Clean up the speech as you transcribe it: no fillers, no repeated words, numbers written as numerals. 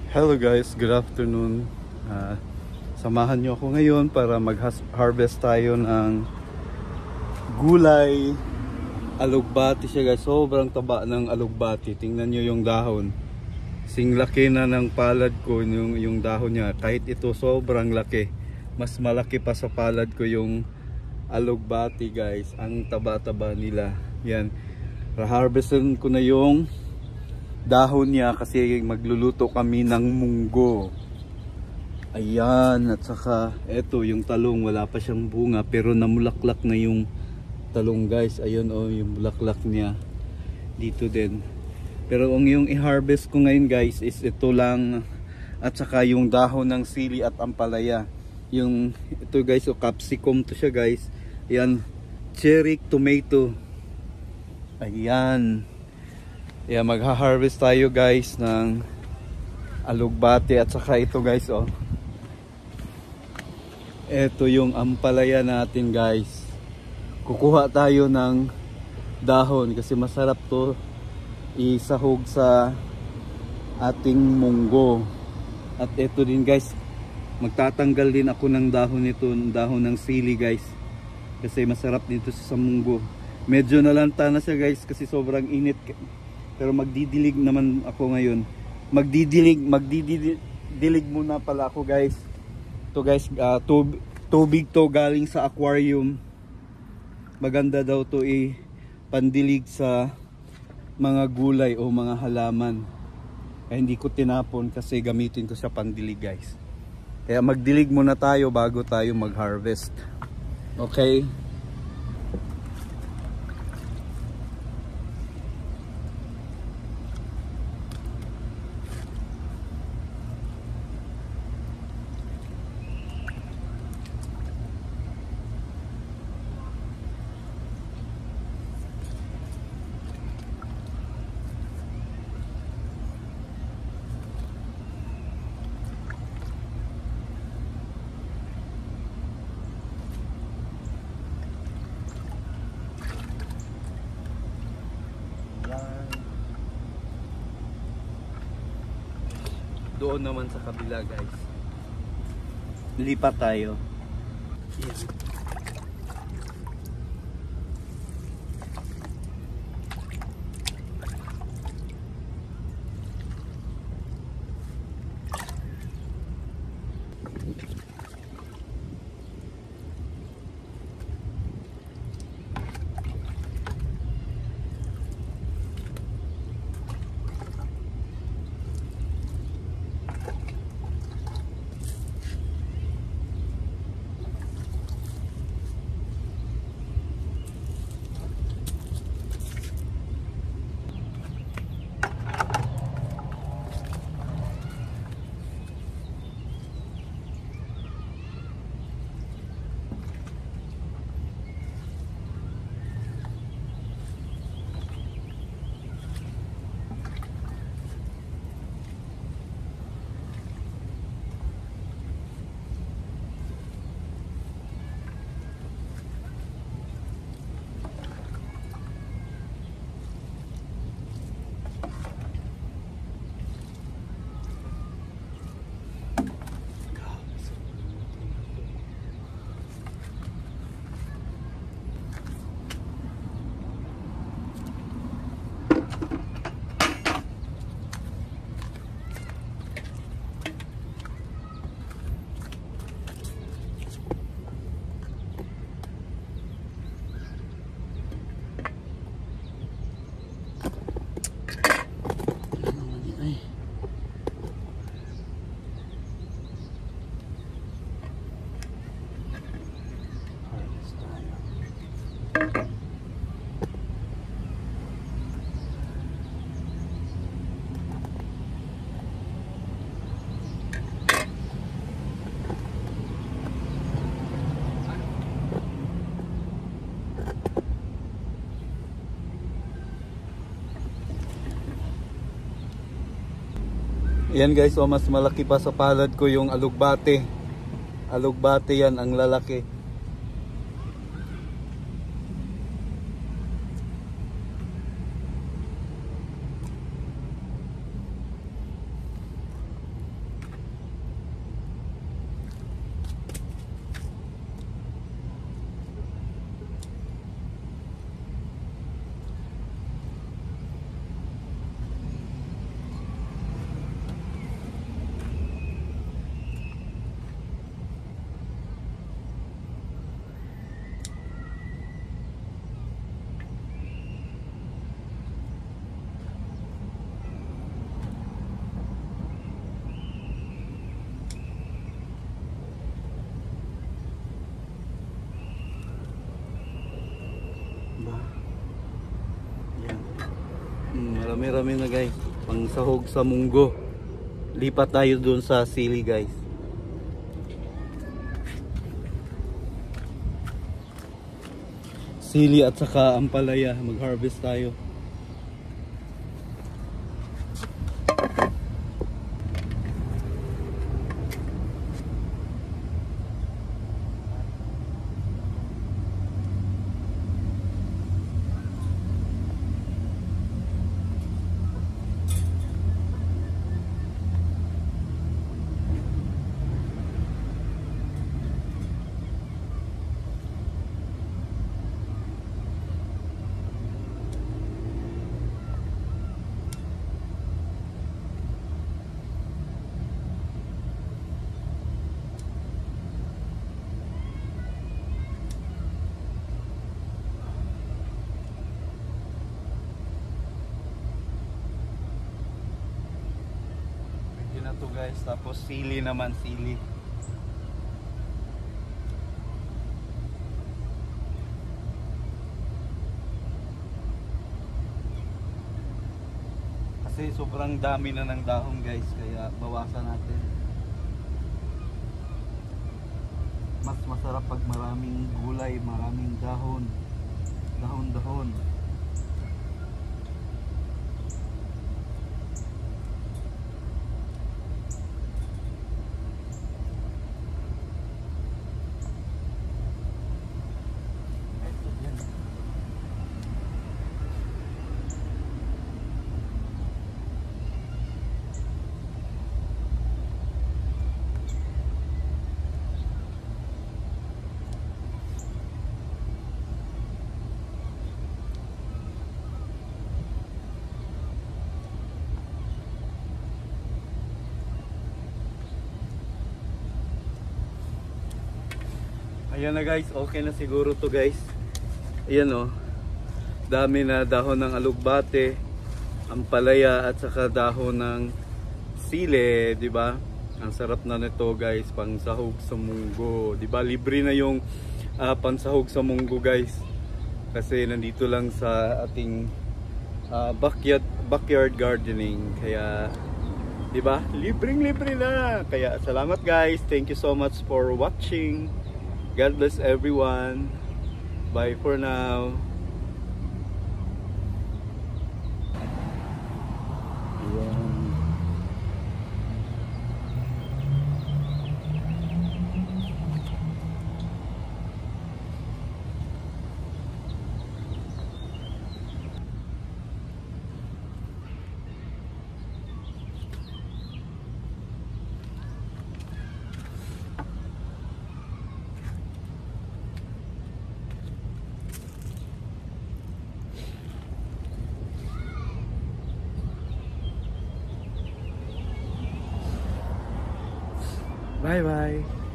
Hello guys, good afternoon. Samahan nyo ako ngayon para mag-harvest tayo ng gulay. Alugbati siya guys, sobrang taba ng alugbati. Tingnan nyo yung dahon. Sing laki na ng palad ko yung dahon niya. Kahit ito sobrang laki. Mas malaki pa sa palad ko yung alugbati guys. Ang taba-taba nila. Yan. Harvestin ko na yung dahon niya kasi magluluto kami ng munggo. Ayan, at saka eto yung talong, wala pa siyang bunga pero namulaklak na yung talong guys. Ayun oh, yung bulaklak niya dito din. Pero ang yung i-harvest ko ngayon guys is ito lang, at saka yung dahon ng sili at ampalaya. Yung ito guys, o capsicum to siya guys. Ayan, cherry tomato. Ayan. Yeah, magha-harvest tayo guys ng alugbati at saka ito guys oh. Ito yung ampalaya natin guys. Kukuha tayo ng dahon kasi masarap to isahog sa ating munggo. At ito din guys, magtatanggal din ako ng dahon nito, dahon ng sili guys. Kasi masarap dito sa munggo. Medyo nalanta na siya guys kasi sobrang init. Pero magdidilig naman ako ngayon. Magdidilig muna pala ako guys. Ito guys, tubig to galing sa aquarium. Maganda daw to pandilig sa mga gulay o mga halaman. Kaya hindi ko tinapon kasi gamitin ko sa pandilig guys. Kaya magdilig muna tayo bago tayo mag-harvest. Okay? Doon naman sa kabila guys. Lipat tayo. Yan. Yan guys, so mas malaki pa sa palad ko yung alugbate. Alugbate yan, ang lalaki. Marami-rami na guys. Pang sahog sa munggo. Lipat tayo dun sa sili guys. Sili at saka ampalaya. Mag-harvest tayo. To guys, tapos sili naman, sili. Kasi sobrang dami na ng dahon guys, kaya bawasan natin. Mas masarap pag maraming gulay, maraming dahon. Dahon-dahon. Ayan na guys, okay na siguro to guys. Ayan oh. Dami na dahon ng alugbate, ampalaya at saka dahon ng sili, 'di ba? Ang sarap na nito guys, pang sahog sa munggo, 'di ba? Libre na yung pansahog sa munggo guys. Kasi nandito lang sa ating backyard gardening. Kaya 'di ba? Libreng-libre na. Kaya salamat guys. Thank you so much for watching. God bless everyone. Bye for now. Bye bye.